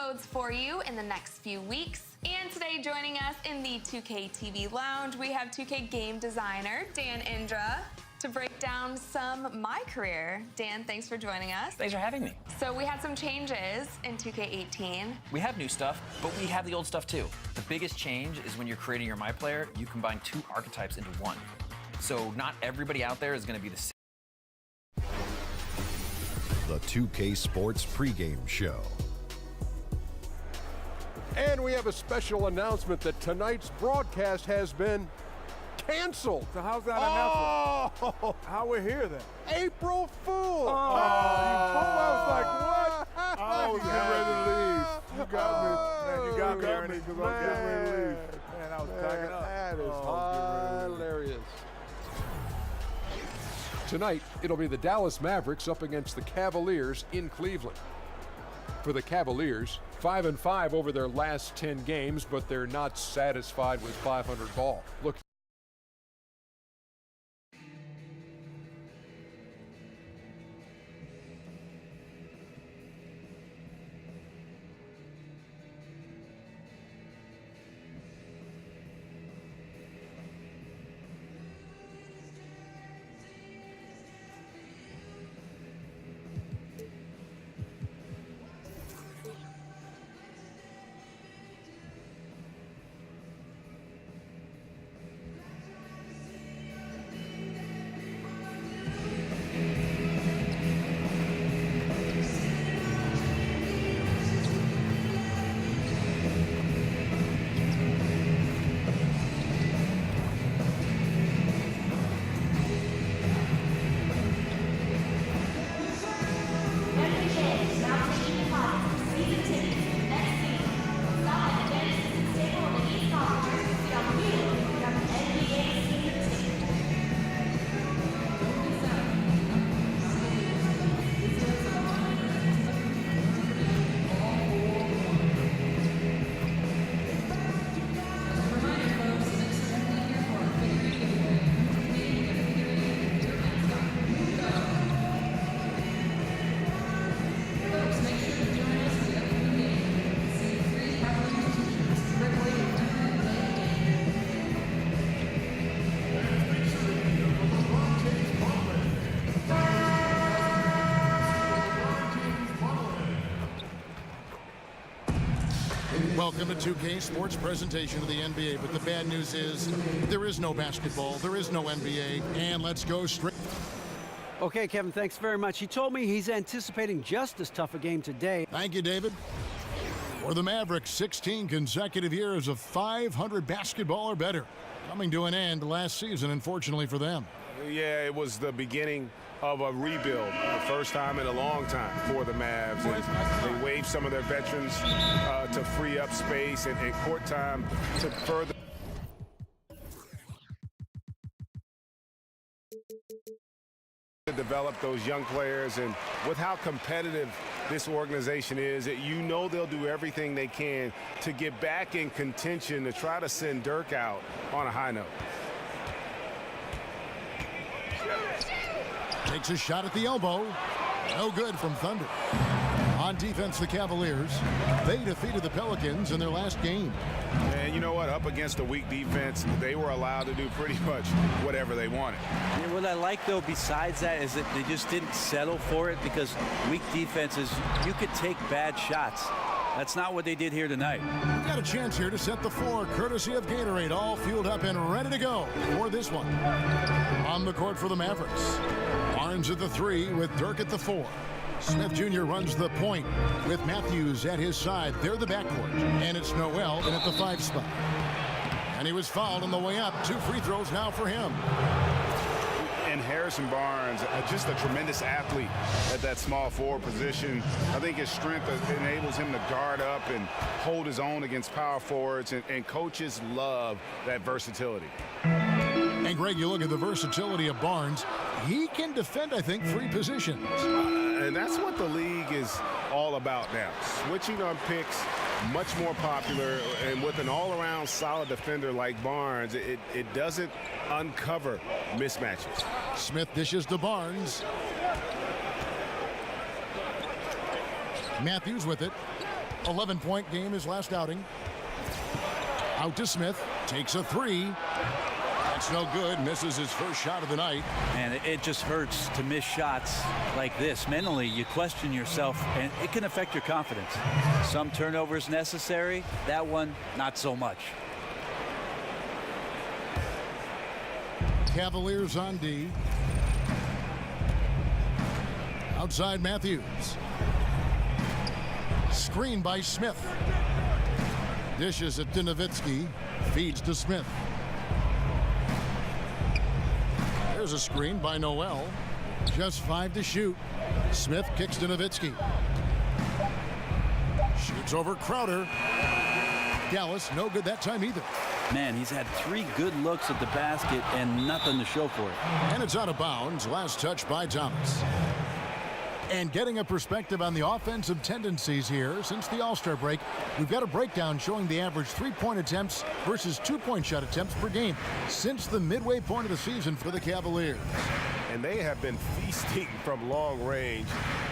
modes for you in the next few weeks. And today joining us in the 2K TV lounge, we have 2K game designer Dan Indra to break down some My Career. Dan, thanks for joining us. Thanks for having me. So we had some changes in 2K18. We have new stuff, but we have the old stuff too. The biggest change is when you're creating your My Player, you combine two archetypes into one. So not everybody out there is going to be the same. The 2K Sports pregame show. And we have a special announcement that tonight's broadcast has been canceled. So how's that announcement? Oh, How we're here then? April Fool! Oh, you fool! I was like, what? I was getting ready to leave. You got me. Man, you got me, Ernie, because I was getting ready to leave. Man, I was packing up. That is Oh, hilarious. Tonight, it'll be the Dallas Mavericks up against the Cavaliers in Cleveland. For the Cavaliers, 5-5 over their last 10 games, but they're not satisfied with 500 ball. Look. Welcome to 2K Sports presentation of the NBA, but the bad news is there is no basketball, there is no NBA, and let's go straight. Okay, Kevin, thanks very much. He told me he's anticipating just as tough a game today. Thank you, David. For the Mavericks, 16 consecutive years of 500 basketball or better, coming to an end last season, unfortunately for them. Yeah, it was the beginning of a rebuild, the first time in a long time for the Mavs. And they waived some of their veterans to free up space and court time to further develop those young players. And with how competitive this organization is, you know they'll do everything they can to get back in contention to try to send Dirk out on a high note. Takes a shot at the elbow. No good from Thunder. On defense, the Cavaliers, they defeated the Pelicans in their last game. And you know what? Up against a weak defense, they were allowed to do pretty much whatever they wanted. Yeah, what I like, though, besides that, is that they just didn't settle for it, because weak defenses, you could take bad shots. That's not what they did here tonight. We've got a chance here to set the floor, courtesy of Gatorade, all fueled up and ready to go for this one. On the court for the Mavericks, Barnes at the 3 with Dirk at the 4. Smith Jr. runs the point with Matthews at his side. They're the backcourt, and it's Noel in at the 5 spot. And he was fouled on the way up. 2 free throws now for him. And Harrison Barnes, just a tremendous athlete at that small forward position. I think his strength enables him to guard up and hold his own against power forwards, and coaches love that versatility. And Greg, you look at the versatility of Barnes. He can defend, I think, 3 positions. And that's what the league is all about now. Switching on picks, much more popular, and with an all-around solid defender like Barnes, it doesn't uncover mismatches. Smith dishes to Barnes. Matthews with it. 11-point game his last outing. Out to Smith. Takes a three. That's no good. Misses his first shot of the night. And it just hurts to miss shots like this. Mentally, you question yourself, and it can affect your confidence. Some turnovers necessary. That one, not so much. Cavaliers on D. Outside Matthews. Screen by Smith. Dishes it to Nowitzki. Feeds to Smith. There's a screen by Noel. Just 5 to shoot. Smith kicks to Nowitzki. Shoots over Crowder. Dallas no good that time either. Man, he's had 3 good looks at the basket and nothing to show for it. And it's out of bounds. Last touch by Thomas. And getting a perspective on the offensive tendencies here since the All-Star break, we've got a breakdown showing the average 3-point attempts versus 2-point shot attempts per game since the midway point of the season for the Cavaliers. And they have been feasting from long range,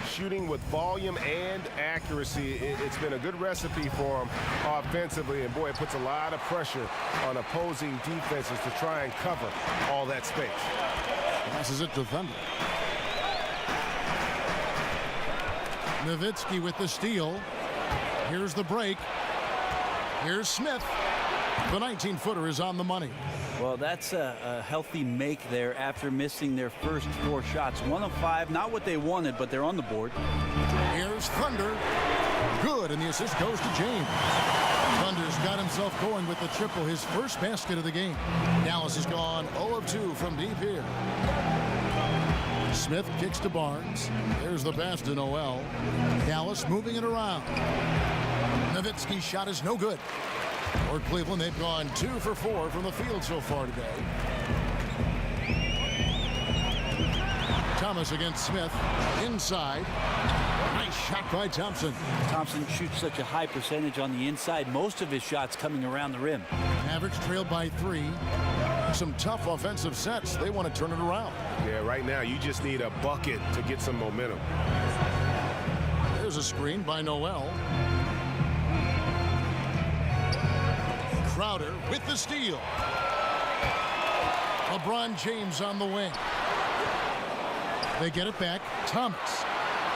shooting with volume and accuracy. It's been a good recipe for them offensively, and boy, it puts a lot of pressure on opposing defenses to try and cover all that space. Passes it to Thunder. Nowitzki with the steal. Here's the break. Here's Smith. The 19-footer is on the money. Well, that's a healthy make there after missing their first 4 shots. 1 of 5, not what they wanted, but they're on the board. Here's Thunder. Good, and the assist goes to James. Thunder's got himself going with the triple, his first basket of the game. Dallas has gone 0 of 2 from deep here. Smith kicks to Barnes. There's the pass to Noel. Dallas moving it around. Nowitzki's shot is no good. For Cleveland, they've gone 2 for 4 from the field so far today. Thomas against Smith. Inside. Nice shot by Thompson. Thompson shoots such a high percentage on the inside. Most of his shots coming around the rim. Mavericks trailed by 3. Some tough offensive sets. They want to turn it around. Yeah, right now you just need a bucket to get some momentum. There's a screen by Noel. Crowder with the steal. LeBron James on the wing. They get it back. Thomas.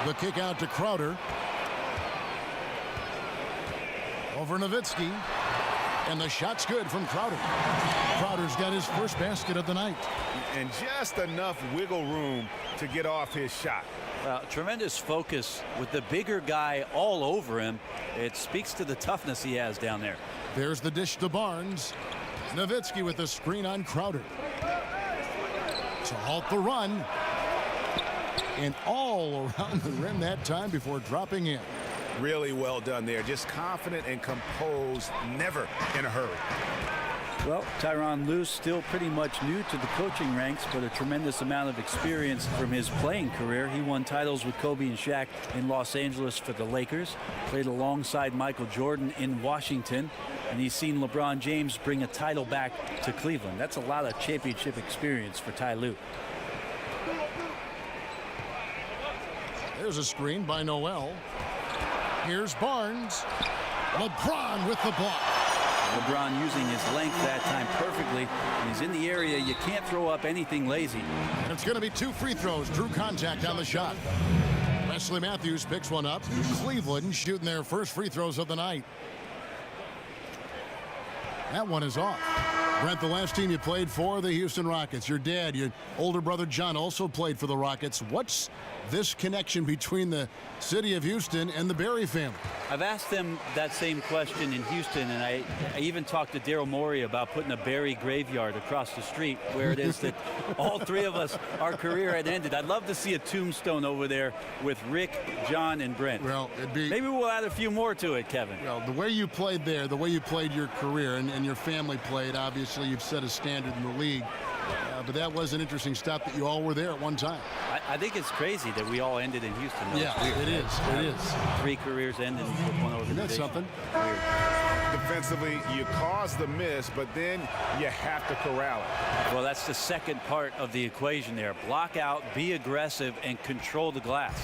The kick out to Crowder. Over Nowitzki. And the shot's good from Crowder. Crowder's got his first basket of the night. And just enough wiggle room to get off his shot. Tremendous focus with the bigger guy all over him. It speaks to the toughness he has down there. There's the dish to Barnes. Nowitzki with the screen on Crowder. To halt the run. And all around the rim that time before dropping in. Really well done there. Just confident and composed, never in a hurry. Well, Tyronn Lue still pretty much new to the coaching ranks, but a tremendous amount of experience from his playing career. He won titles with Kobe and Shaq in Los Angeles for the Lakers, played alongside Michael Jordan in Washington, and he's seen LeBron James bring a title back to Cleveland. That's a lot of championship experience for Ty Lue. There's a screen by Noel. Here's Barnes. LeBron with the block. LeBron using his length that time perfectly. When he's in the area, you can't throw up anything lazy. And it's going to be 2 free throws. Drew contact on the shot. Wesley Matthews picks one up. Cleveland shooting their first free throws of the night. That one is off. Brent, the last team you played for, the Houston Rockets. Your dad, your older brother John, also played for the Rockets. What's this connection between the city of Houston and the Barry family? I've asked them that same question in Houston, and I even talked to Daryl Morey about putting a Barry graveyard across the street where it is that all 3 of us, our career had ended. I'd love to see a tombstone over there with Rick, John, and Brent. Well, it'd be... Maybe we'll add a few more to it, Kevin. Well, the way you played there, the way you played your career, and your family played, obviously you've set a standard in the league. But that was an interesting stop that you all were there at one time. I think it's crazy that we all ended in Houston. Though. Yeah, it is. It is. 3 careers ended with one organization. That's something. Weird. Defensively, you cause the miss, but then you have to corral it. Well, that's the second part of the equation there. Block out, be aggressive, and control the glass.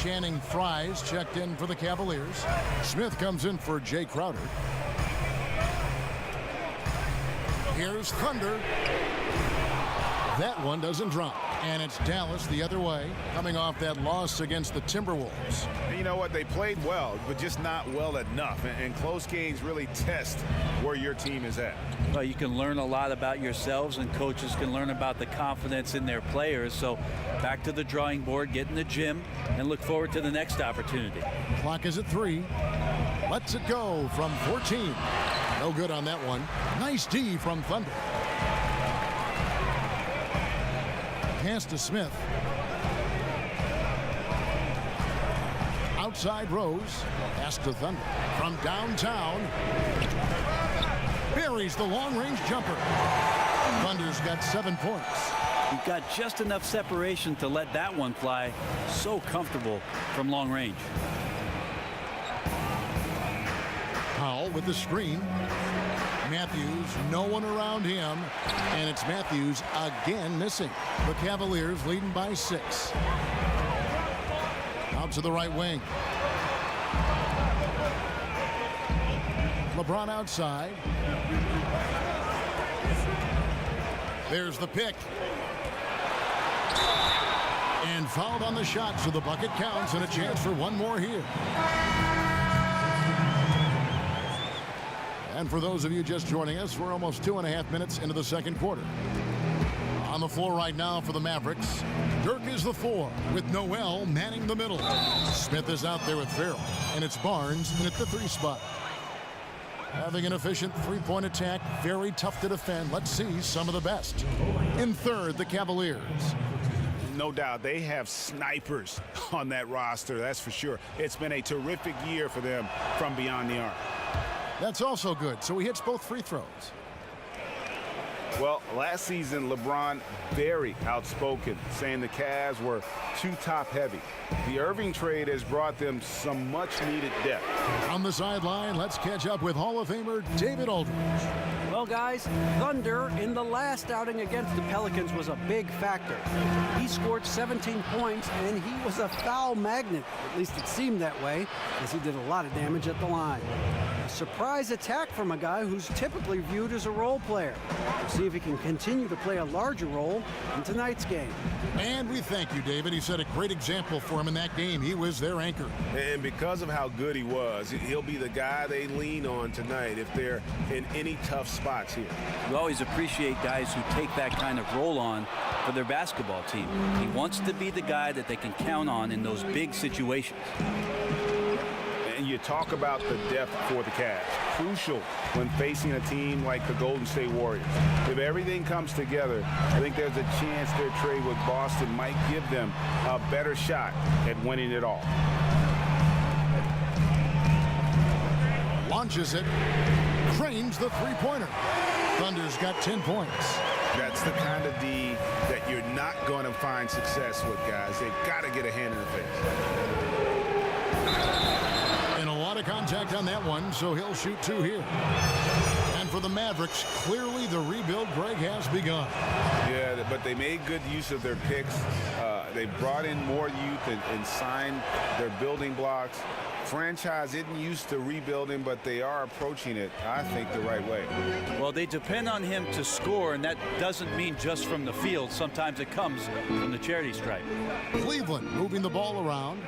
Channing Fries checked in for the Cavaliers. Smith comes in for Jay Crowder. Here's Thunder. That one doesn't drop. And it's Dallas the other way, coming off that loss against the Timberwolves. You know what? They played well, but just not well enough. And close games really test where your team is at. Well, you can learn a lot about yourselves, and coaches can learn about the confidence in their players. So back to the drawing board, get in the gym, and look forward to the next opportunity. Clock is at 3. Lets it go from 14. No good on that one. Nice D from Thunder. Pass to Smith. Outside Rose. Pass to Thunder. From downtown. Buries the long-range jumper. Thunder's got 7 points. He got just enough separation to let that one fly. So comfortable from long range. Powell with the screen. Matthews, no one around him, and it's Matthews again missing. The Cavaliers leading by 6. Out to the right wing. LeBron outside. There's the pick. And fouled on the shot, so the bucket counts, and a chance for one more here. And for those of you just joining us, we're almost 2.5 minutes into the second quarter. On the floor right now for the Mavericks, Dirk is the 4 with Noel manning the middle. Smith is out there with Farrell, and it's Barnes in at the 3 spot. Having an efficient three-point attack, very tough to defend. Let's see some of the best. In third, the Cavaliers. No doubt they have snipers on that roster, that's for sure. It's been a terrific year for them from beyond the arc. That's also good, so he hits both free throws. Well, last season, LeBron very outspoken, saying the Cavs were too top-heavy. The Irving trade has brought them some much-needed depth. On the sideline, let's catch up with Hall of Famer David Aldridge. Well, guys, Thunder in the last outing against the Pelicans was a big factor. He scored 17 points, and he was a foul magnet. At least it seemed that way, as he did a lot of damage at the line. A surprise attack from a guy who's typically viewed as a role player. We'll see if he can continue to play a larger role in tonight's game. And we thank you, David. He set a great example for him in that game. He was their anchor. And because of how good he was, he'll be the guy they lean on tonight if they're in any tough spots here. We always appreciate guys who take that kind of role on for their basketball team. He wants to be the guy that they can count on in those big situations. And you talk about the depth for the Cavs. Crucial when facing a team like the Golden State Warriors. If everything comes together, I think there's a chance their trade with Boston might give them a better shot at winning it all. Launches it. Cranes the three-pointer. Thunder's got 10 points. That's the kind of D that you're not going to find success with, guys. They've got to get a hand in the face. And a lot of contact on that one, so he'll shoot 2 here. And for the Mavericks, clearly the rebuild, Greg, has begun. Yeah, but they made good use of their picks. They brought in more youth and signed their building blocks. Franchise isn't used to rebuilding, but they are approaching it, I think, the right way. Well, they depend on him to score, and that doesn't mean just from the field. Sometimes it comes from the charity stripe. Cleveland moving the ball around.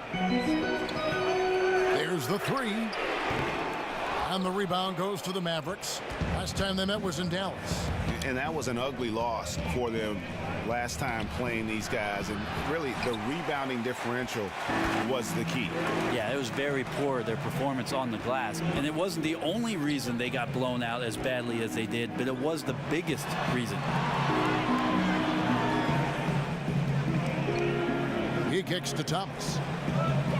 There's the 3. And the rebound goes to the Mavericks. Last time they met was in Dallas. And that was an ugly loss for them last time playing these guys. And really, the rebounding differential was the key. Yeah, it was very poor, their performance on the glass. And it wasn't the only reason they got blown out as badly as they did, but it was the biggest reason. He kicks to Thomas.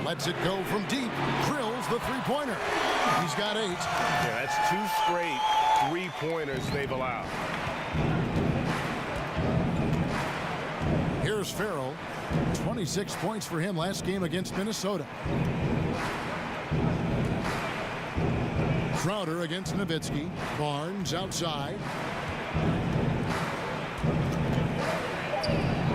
Lets it go from deep. Drills the three-pointer. He's got 8. Yeah, that's 2 straight three-pointers they've allowed. Here's Farrell. 26 points for him last game against Minnesota. Crowder against Nowitzki. Barnes outside.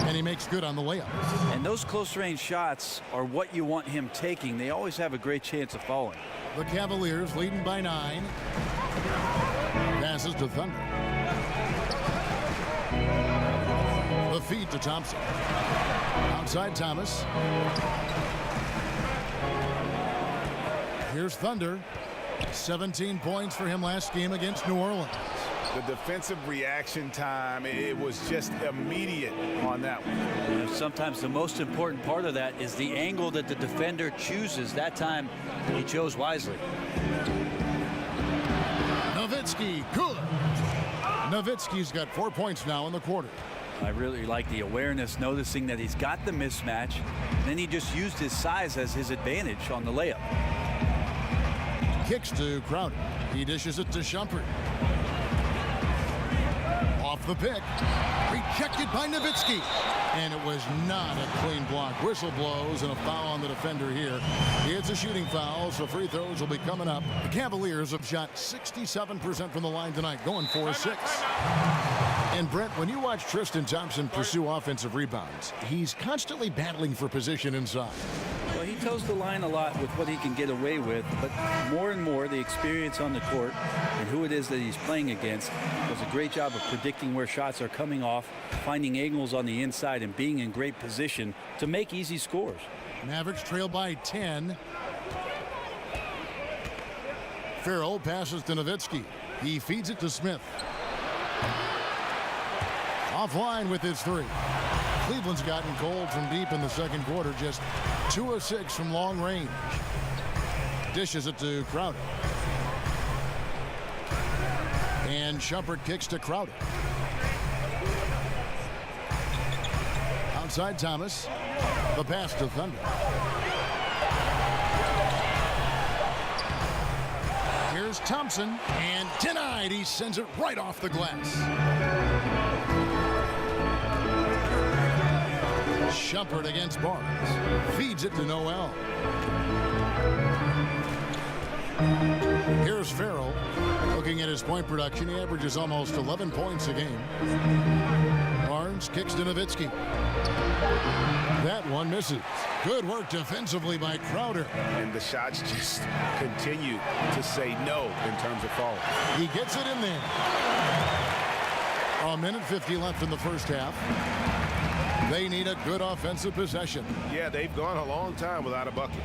And he makes good on the layup. And those close-range shots are what you want him taking. They always have a great chance of falling. The Cavaliers leading by 9. Passes to Thunder. The feed to Thompson. Outside Thomas. Here's Thunder. 17 points for him last game against New Orleans. The defensive reaction time, it was just immediate on that one. Sometimes the most important part of that is the angle that the defender chooses. That time, he chose wisely. Nowitzki, good. Nowitzki's got 4 points now in the quarter. I really like the awareness, noticing that he's got the mismatch. Then he just used his size as his advantage on the layup. Kicks to Crowder. He dishes it to Shumpert. Off the pick. Rejected by Nowitzki. And it was not a clean block. Whistle blows and a foul on the defender here. It's a shooting foul, so free throws will be coming up. The Cavaliers have shot 67% from the line tonight, going 4-6. And Brent, when you watch Tristan Thompson pursue offensive rebounds, he's constantly battling for position inside. Well, he toes the line a lot with what he can get away with, but more and more the experience on the court and who it is that he's playing against does a great job of predicting where shots are coming off, finding angles on the inside, and being in great position to make easy scores. Mavericks trail by 10. Farrell passes to Nowitzki. He feeds it to Smith. Offline with his 3. Cleveland's gotten cold from deep in the second quarter, just 2 of 6 from long range. Dishes it to Crowder. And Shumpert kicks to Crowder. Outside Thomas. The pass to Thunder. Here's Thompson, and denied. He sends it right off the glass. Shumpert against Barnes. Feeds it to Noel. Here's Farrell. Looking at his point production, he averages almost 11 points a game. Barnes kicks to Nowitzki. That one misses. Good work defensively by Crowder. And the shots just continue to say no in terms of falling. He gets it in there. A minute 50 left in the first half. They need a good offensive possession. Yeah, they've gone a long time without a bucket.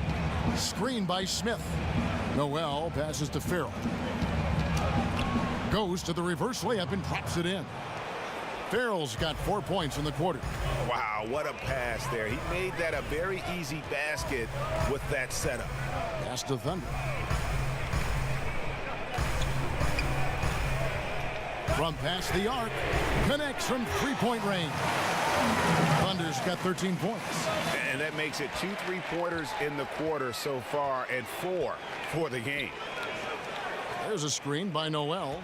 Screen by Smith. Noel passes to Farrell. Goes to the reverse layup and drops it in. Farrell's got 4 points in the quarter. Wow, what a pass there. He made that a very easy basket with that setup. Pass to Thunder. From past the arc. Connects from three-point range. Thunder's got 13 points. And that makes it 2 3-pointers in the quarter so far and 4 for the game. There's a screen by Noel.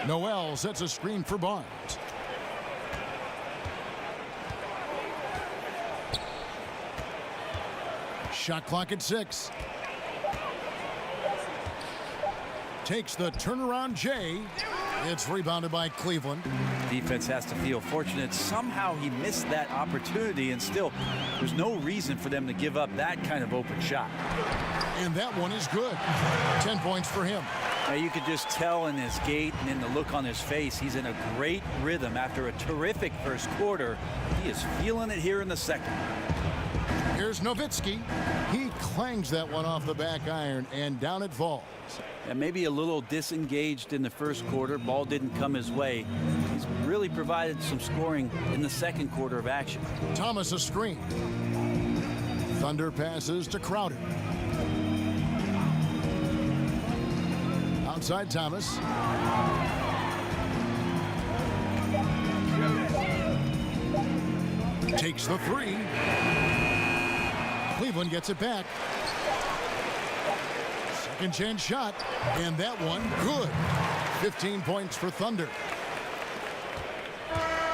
Noel sets a screen for Barnes. Shot clock at 6. Takes the turnaround J. It's rebounded by Cleveland. Defense has to feel fortunate. Somehow he missed that opportunity, and still there's no reason for them to give up that kind of open shot. And that one is good. 10 points for him. Now you could just tell in his gait and in the look on his face, he's in a great rhythm after a terrific first quarter. He is feeling it here in the second. Here's Nowitzki. He clangs that one off the back iron, and down it falls. And maybe a little disengaged in the first quarter. Ball didn't come his way. He's really provided some scoring in the second quarter of action. Thomas a screen. Thunder passes to Crowder. Outside Thomas. Takes the 3. Cleveland gets it back. Second chance shot, and that one good. 15 points for Thunder.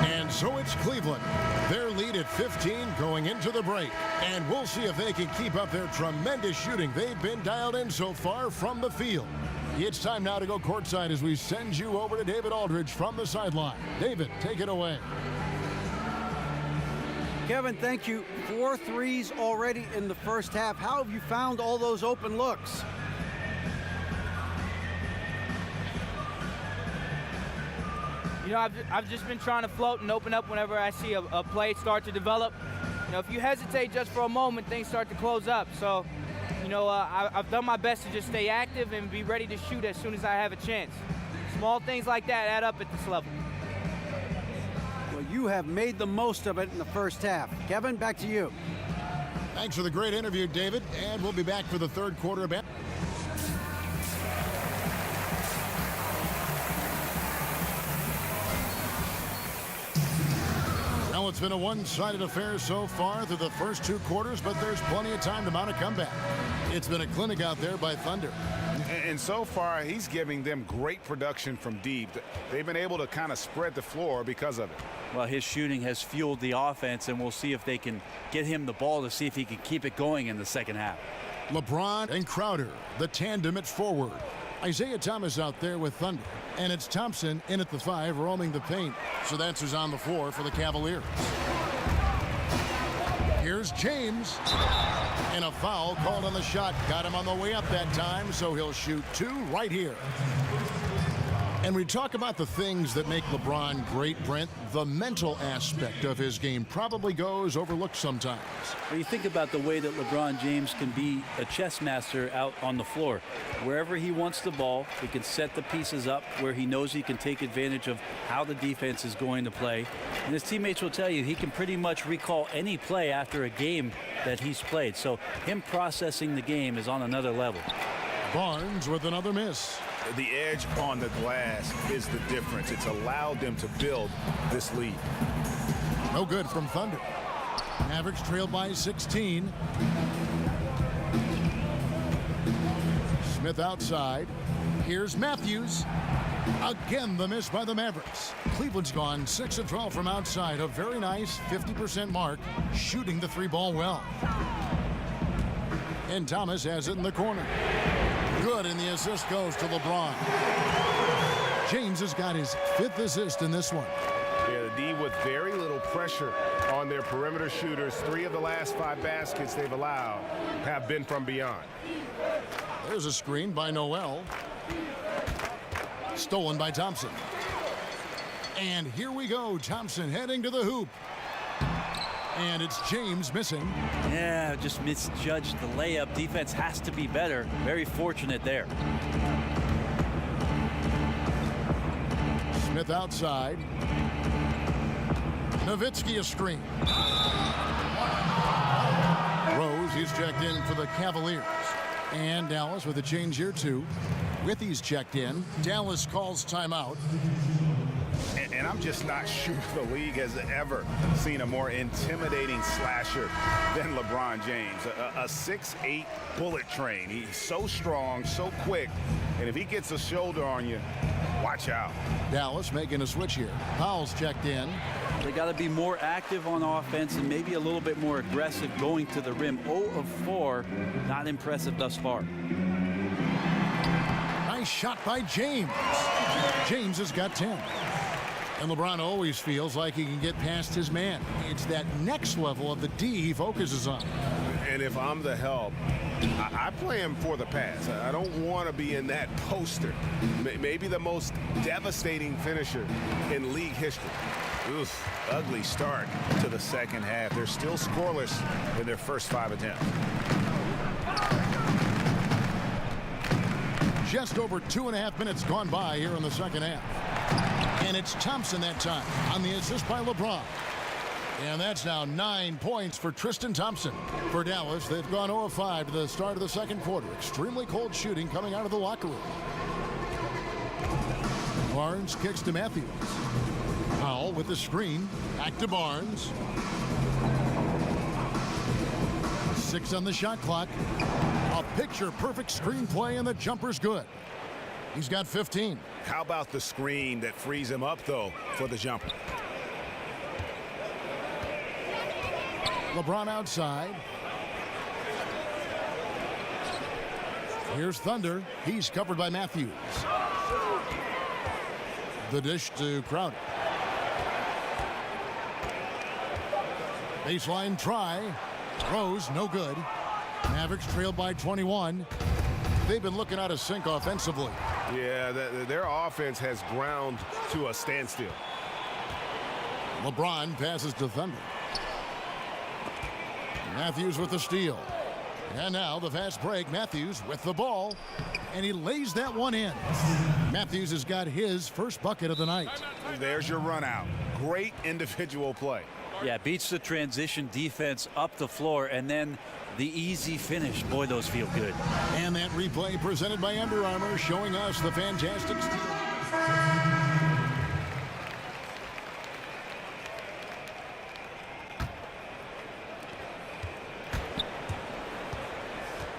And so it's Cleveland. Their lead at 15 going into the break. And we'll see if they can keep up their tremendous shooting they've been dialed in so far from the field. It's time now to go courtside as we send you over to David Aldridge from the sideline. David, take it away. Kevin, thank you. 4 threes already in the first half. How have you found all those open looks? You know, I've just been trying to float and open up whenever I see a play start to develop. You know, if you hesitate just for a moment, things start to close up. So, you know, I've done my best to just stay active and be ready to shoot as soon as I have a chance. Small things like that add up at this level. Well, you have made the most of it in the first half. Kevin, back to you. Thanks for the great interview, David, and we'll be back for the third quarter. Well, it's been a one-sided affair so far through the first 2 quarters, but there's plenty of time to mount a comeback. It's been a clinic out there by Thunder. And so far, he's giving them great production from deep. They've been able to kind of spread the floor because of it. Well, his shooting has fueled the offense, and we'll see if they can get him the ball to see if he can keep it going in the second half. LeBron and Crowder, the tandem at forward. Isaiah Thomas out there with Thunder. And it's Thompson in at the 5, roaming the paint. So that's who's on the floor for the Cavaliers. Here's James. And a foul called on the shot. Got him on the way up that time, so he'll shoot 2 right here. And we talk about the things that make LeBron great, Brent. The mental aspect of his game probably goes overlooked sometimes. Well, you think about the way that LeBron James can be a chess master out on the floor. Wherever he wants the ball, he can set the pieces up where he knows he can take advantage of how the defense is going to play. And his teammates will tell you he can pretty much recall any play after a game that he's played. So him processing the game is on another level. Barnes with another miss. The edge on the glass is the difference. It's allowed them to build this lead. No good from Thunder. Mavericks trail by 16. Smith outside. Here's Matthews. Again, the miss by the Mavericks. Cleveland's gone 6 of 12 from outside. A very nice 50% mark, shooting the 3-ball well. And Thomas has it in the corner. Good, and the assist goes to LeBron. James has got his 5th assist in this one. Yeah, the D with very little pressure on their perimeter shooters. 3 of the last 5 baskets they've allowed have been from beyond. There's a screen by Noel. Stolen by Thompson. And here we go. Thompson heading to the hoop. And it's James missing. Yeah, just misjudged the layup. Defense has to be better. Very fortunate there. Smith outside. Nowitzki a screen. Rose, he's checked in for the Cavaliers. And Dallas with a change here too. Withy's checked in. Dallas calls timeout. And I'm just not sure the league has ever seen a more intimidating slasher than LeBron James. A 6'8" bullet train. He's so strong, so quick. And if he gets a shoulder on you, watch out. Dallas making a switch here. Powell's checked in. They got to be more active on offense and maybe a little bit more aggressive going to the rim. 0 of 4, not impressive thus far. Nice shot by James. James has got 10. And LeBron always feels like he can get past his man. It's that next level of the D he focuses on. And if I'm the help, I play him for the pass. I don't want to be in that poster. Maybe the most devastating finisher in league history. Oof, ugly start to the second half. They're still scoreless in their first 5 attempts. Just over 2.5 minutes gone by here in the second half. And it's Thompson that time on the assist by LeBron. And that's now 9 points for Tristan Thompson. For Dallas, they've gone 0 of 5 to the start of the second quarter. Extremely cold shooting coming out of the locker room. Barnes kicks to Matthews. Powell with the screen. Back to Barnes. 6 on the shot clock. A picture-perfect screen play, and the jumper's good. He's got 15. How about the screen that frees him up, though, for the jumper? LeBron outside. Here's Thunder. He's covered by Matthews. The dish to Crowder. Baseline try. Throws, no good. Mavericks trailed by 21. They've been looking out of sync offensively. Yeah, their offense has ground to a standstill. LeBron passes to Thunder. Matthews with the steal. And now the fast break. Matthews with the ball. And he lays that one in. Matthews has got his first bucket of the night. There's your run out. Great individual play. Yeah, beats the transition defense up the floor, and then the easy finish. Boy, those feel good. And that replay presented by Under Armour, showing us the fantastic steal.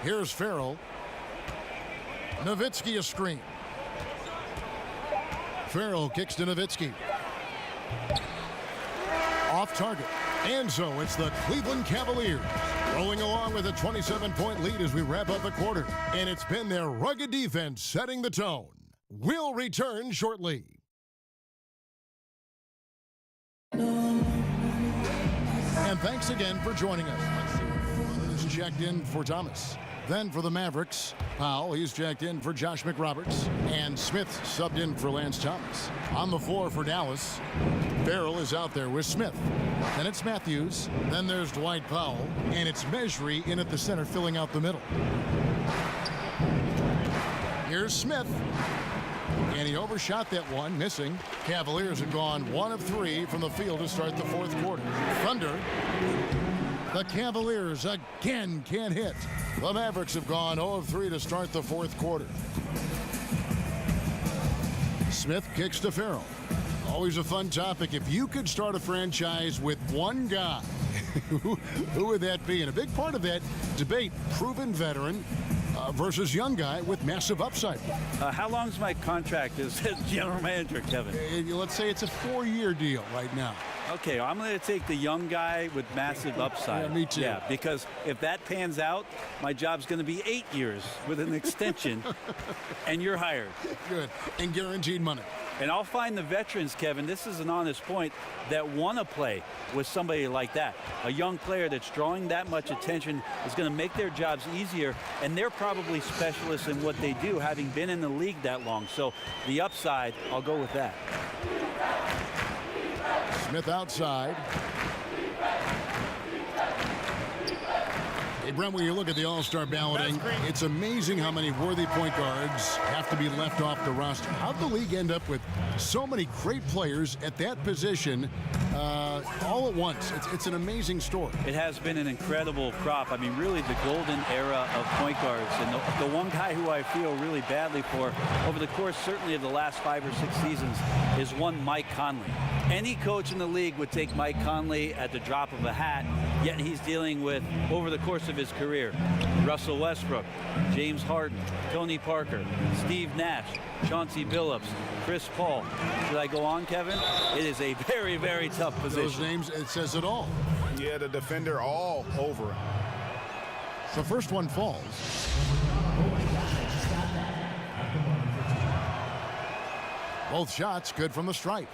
Here's Farrell. Nowitzki a screen. Farrell kicks to Nowitzki. Off target. And so it's the Cleveland Cavaliers rolling along with a 27-point lead as we wrap up the quarter. And it's been their rugged defense setting the tone. We'll return shortly. And thanks again for joining us. Let's see. Checked in for Thomas. Then for the Mavericks, Powell, he's checked in for Josh McRoberts. And Smith subbed in for Lance Thomas. On the floor for Dallas, Farrell is out there with Smith. Then it's Matthews. Then there's Dwight Powell. And it's Mejri in at the center, filling out the middle. Here's Smith. And he overshot that one, missing. Cavaliers have gone 1 of 3 from the field to start the fourth quarter. Thunder. The Cavaliers again can't hit. The Mavericks have gone 0 of 3 to start the fourth quarter. Smith kicks to Farrell. Always a fun topic. If you could start a franchise with one guy, who would that be? And a big part of that debate, proven veteran versus young guy with massive upside. How long's my contract as general manager, Kevin? Let's say it's a 4-year deal right now. Okay, I'm going to take the young guy with massive upside. Yeah, me too. Yeah, because if that pans out, my job's going to be 8 years with an extension, and you're hired. Good, and guaranteed money. And I'll find the veterans, Kevin, this is an honest point, that want to play with somebody like that. A young player that's drawing that much attention is going to make their jobs easier, and they're probably specialists in what they do, having been in the league that long. So the upside, I'll go with that. Smith outside. Hey, Brent, when you look at the All-Star balloting, it's amazing how many worthy point guards have to be left off the roster. How'd the league end up with so many great players at that position all at once? It's an amazing story. It has been an incredible crop. I mean, really the golden era of point guards. And the one guy who I feel really badly for over the course certainly of the last 5 or 6 seasons is one Mike Conley. Any coach in the league would take Mike Conley at the drop of a hat, yet he's dealing with, over the course of his career, Russell Westbrook, James Harden, Tony Parker, Steve Nash, Chauncey Billups, Chris Paul. Should I go on, Kevin? It is a very, very tough position. Those names, it says it all. Yeah, the defender all over him. The first one falls. Both shots good from the stripe.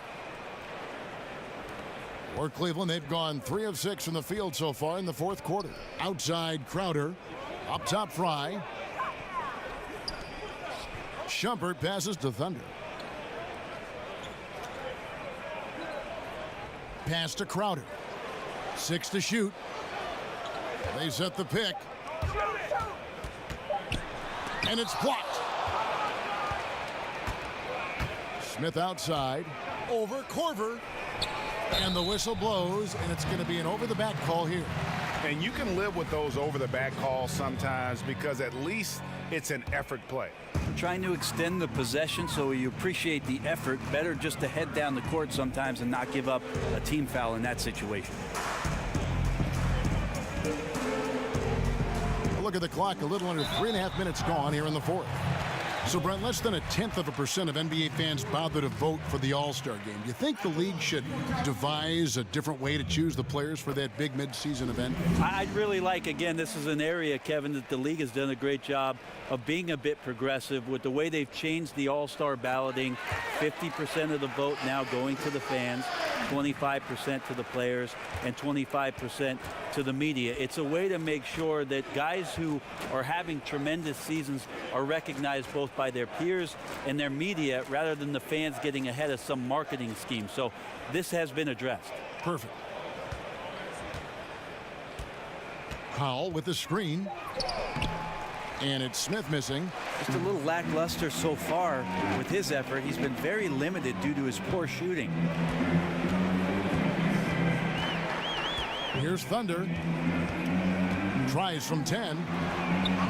For Cleveland, they've gone 3 of 6 from the field so far in the fourth quarter. Outside Crowder. Up top Fry. Shumpert passes to Thunder. Pass to Crowder. 6 to shoot. They set the pick. And it's blocked. Smith outside. Over Korver. And the whistle blows, and it's going to be an over-the-back call here. And you can live with those over-the-back calls sometimes because at least it's an effort play. Trying to extend the possession so you appreciate the effort. Better just to head down the court sometimes and not give up a team foul in that situation. Look at the clock, a little under 3.5 minutes gone here in the fourth. So, Brent, less than 0.1% of NBA fans bother to vote for the All-Star game. Do you think the league should devise a different way to choose the players for that big midseason event? I'd really like, again, this is an area, Kevin, that the league has done a great job of being a bit progressive with the way they've changed the All-Star balloting. 50% of the vote now going to the fans, 25% to the players, and 25% to the media. It's a way to make sure that guys who are having tremendous seasons are recognized both by their peers and their media rather than the fans getting ahead of some marketing scheme. So this has been addressed. Perfect. Powell with the screen. And it's Smith missing. Just a little lackluster so far with his effort. He's been very limited due to his poor shooting. Here's Thunder. Tries from 10.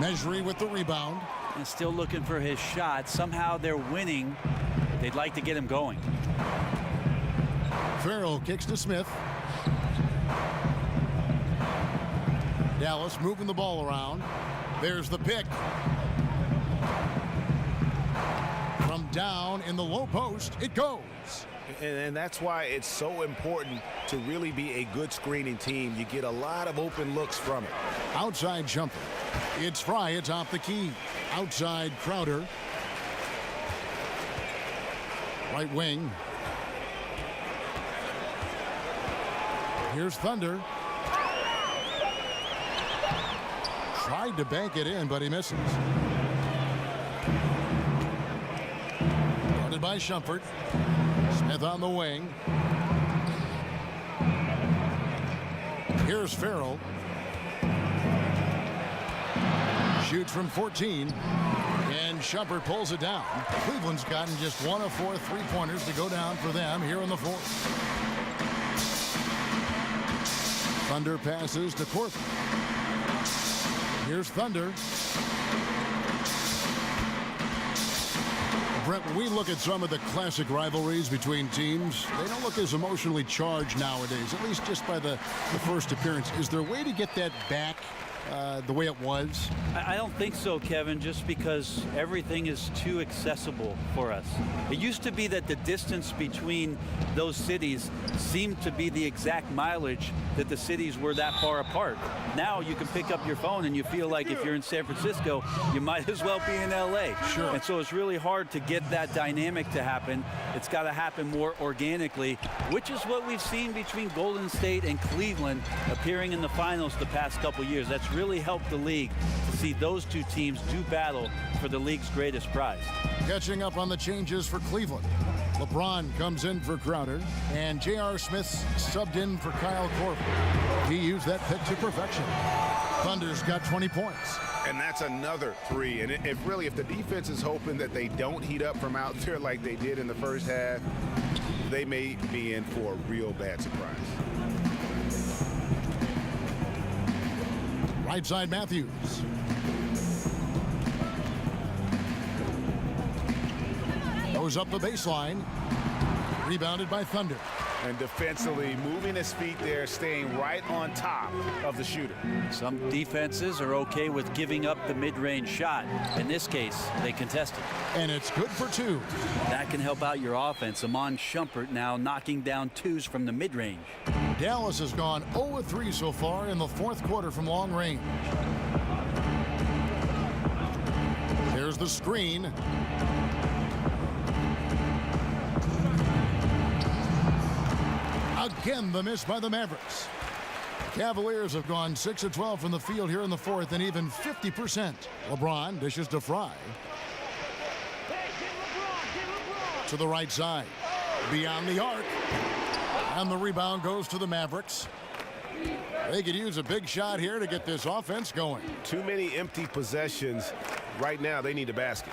Mejri with the rebound. And still looking for his shot. Somehow they're winning. They'd like to get him going. Farrell kicks to Smith. Dallas moving the ball around. There's the pick. From down in the low post, it goes. And that's why it's so important to really be a good screening team. You get a lot of open looks from it. Outside jumper. It's Fry atop the key. Outside Crowder. Right wing. Here's Thunder. Tried to bank it in, but he misses. Guarded by Shumpert. Smith on the wing. Here's Farrell. Shoots from 14. And Shumpert pulls it down. Cleveland's gotten just 1 of 4 3-pointers to go down for them here in the fourth. Thunder passes to Corver. Here's Thunder. Brent, when we look at some of the classic rivalries between teams, they don't look as emotionally charged nowadays, at least just by the first appearance. Is there a way to get that back the way it was? I don't think so, Kevin, just because everything is too accessible for us. It used to be that the distance between those cities seemed to be the exact mileage that the cities were that far apart. Now you can pick up your phone and you feel like if you're in San Francisco, you might as well be in LA. Sure. And so it's really hard to get that dynamic to happen. It's got to happen more organically, which is what we've seen between Golden State and Cleveland appearing in the finals the past couple years. That's really helped the league to see those two teams do battle for the league's greatest prize. Catching up on the changes for Cleveland. LeBron comes in for Crowder, and J.R. Smith's subbed in for Kyle Korver. He used that pick to perfection. Thunder's got 20 points. And that's another 3. And if the defense is hoping that they don't heat up from out there like they did in the first half, they may be in for a real bad surprise. Right side Matthews. Goes up the baseline. Rebounded by Thunder. And defensively, moving his feet there, staying right on top of the shooter. Some defenses are okay with giving up the mid-range shot. In this case, they contested. And it's good for 2. That can help out your offense. Amon Shumpert now knocking down 2s from the mid-range. Dallas has gone 0-3 so far in the fourth quarter from long range. There's the screen. Again, the miss by the Mavericks. Cavaliers have gone 6 of 12 from the field here in the fourth, and even 50%. LeBron dishes to Fry. To the right side. Beyond the arc. And the rebound goes to the Mavericks. They could use a big shot here to get this offense going. Too many empty possessions. Right now, they need a basket.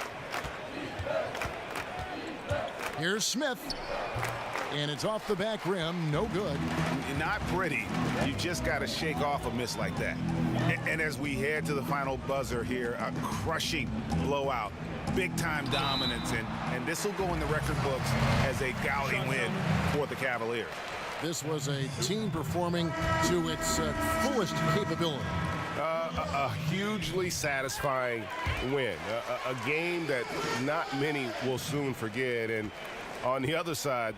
Here's Smith. And it's off the back rim. No good. Not pretty. You just got to shake off a miss like that. And as we head to the final buzzer here, a crushing blowout. Big-time dominance. And this will go in the record books as a gaudy win for the Cavaliers. This was a team performing to its fullest capability. A hugely satisfying win, a game that not many will soon forget, and on the other side,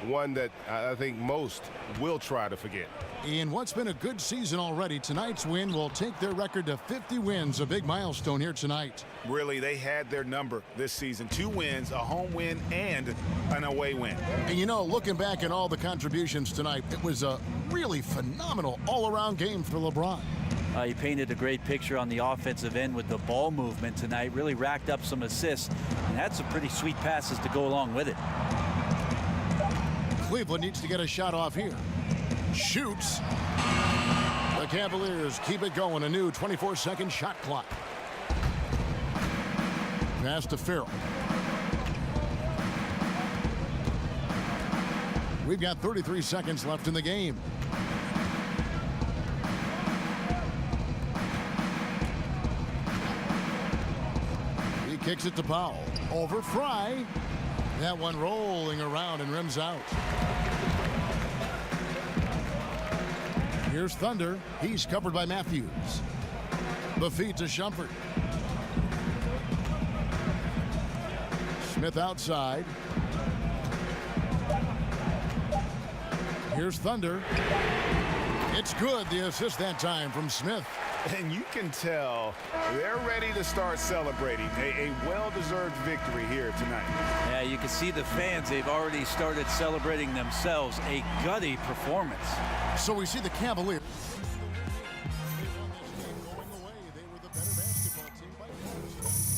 one that I think most will try to forget. In what's been a good season already, tonight's win will take their record to 50 wins, a big milestone here tonight. Really, they had their number this season. 2 wins, a home win, and an away win. And you know, looking back at all the contributions tonight, it was a really phenomenal all-around game for LeBron. He painted a great picture on the offensive end with the ball movement tonight, really racked up some assists, and had some pretty sweet passes to go along with it. Cleveland needs to get a shot off here. Shoots. The Cavaliers keep it going. A new 24-second shot clock. Pass to Farrell. We've got 33 seconds left in the game. He kicks it to Powell. Over Fry. That one rolling around and rims out. Here's Thunder. He's covered by Matthews. The feed to Shumpert. Smith outside. Here's Thunder. It's good. The assist that time from Smith. And you can tell they're ready to start celebrating a well-deserved victory here tonight. Yeah, you can see the fans. They've already started celebrating themselves. A gutty performance. So we see the Cavaliers.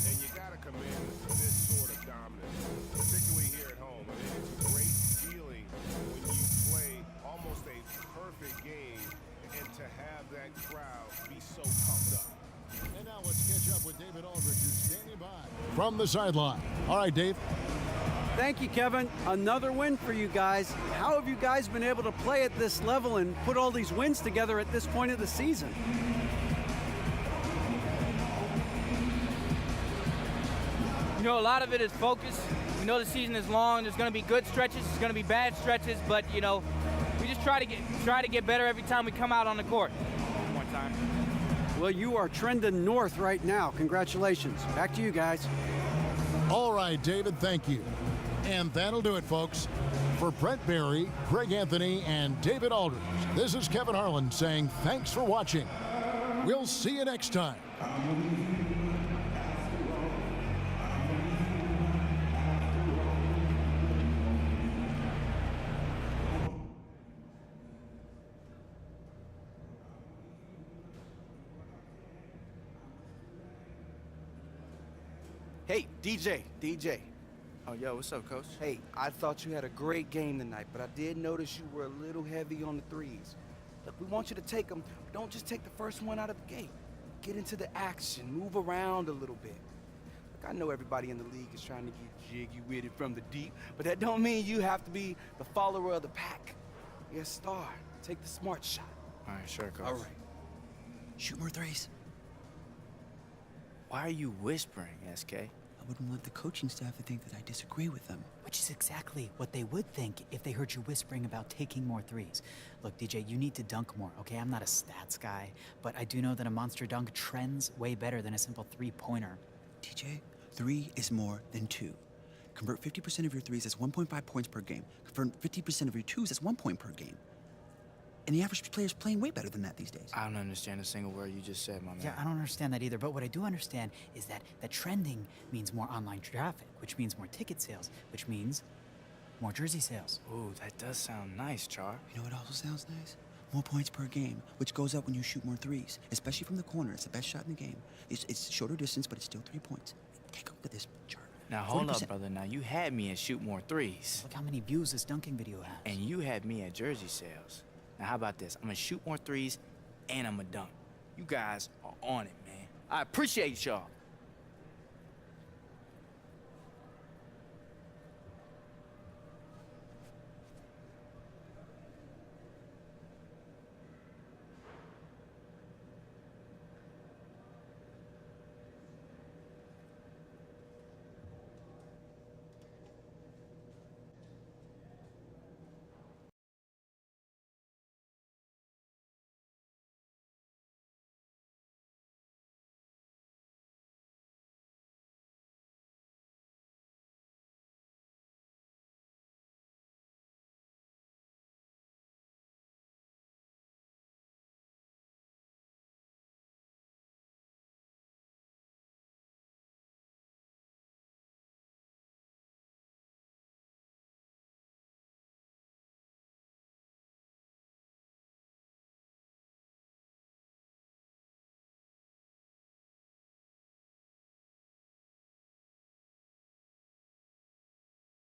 And you got to commend this sort of dominance, particularly here at home. I mean, it's a great feeling when you play almost a perfect game and to have that crowd be so pumped up. And now let's catch up with David Aldridge, who's standing by from the sideline. All right, Dave. Thank you, Kevin. Another win for you guys. How have you guys been able to play at this level and put all these wins together at this point of the season? You know, a lot of it is focus. We know the season is long. There's going to be good stretches. There's going to be bad stretches. But, you know, we just try to get better every time we come out on the court. One more time. Well, you are trending north right now. Congratulations. Back to you guys. All right, David, thank you. And that'll do it, folks. For Brent Barry, Greg Anthony, and David Aldridge, this is Kevin Harlan saying thanks for watching. We'll see you next time. Hey, DJ. Oh, yo, what's up, Coach? Hey, I thought you had a great game tonight, but I did notice you were a little heavy on the threes. Look, we want you to take them. Don't just take the first one out of the gate. Get into the action, move around a little bit. Look, I know everybody in the league is trying to get jiggy with it from the deep, but that don't mean you have to be the follower of the pack. You're a star. Take the smart shot. All right, sure, Coach. All right. Shoot more threes. Why are you whispering, SK? I wouldn't want the coaching staff to think that I disagree with them. Which is exactly what they would think if they heard you whispering about taking more threes. Look, DJ, you need to dunk more, okay? I'm not a stats guy, but I do know that a monster dunk trends way better than a simple three-pointer. TJ, 3 is more than 2. Convert 50% of your threes, that's 1.5 points per game. Convert 50% of your twos, that's 1 point per game. And the average player is playing way better than that these days. I don't understand a single word you just said, my man. Yeah, I don't understand that either, but what I do understand is that trending means more online traffic, which means more ticket sales, which means more jersey sales. Ooh, that does sound nice, Char. You know what also sounds nice? More points per game, which goes up when you shoot more threes, especially from the corner. It's the best shot in the game. It's shorter distance, but it's still 3 points. Take a look at this, Char. Now, hold up, brother. Now, you had me at shoot more threes. Look how many views this dunking video has. And you had me at jersey sales. Now, how about this? I'm gonna shoot more threes, and I'm gonna dunk. You guys are on it, man. I appreciate y'all.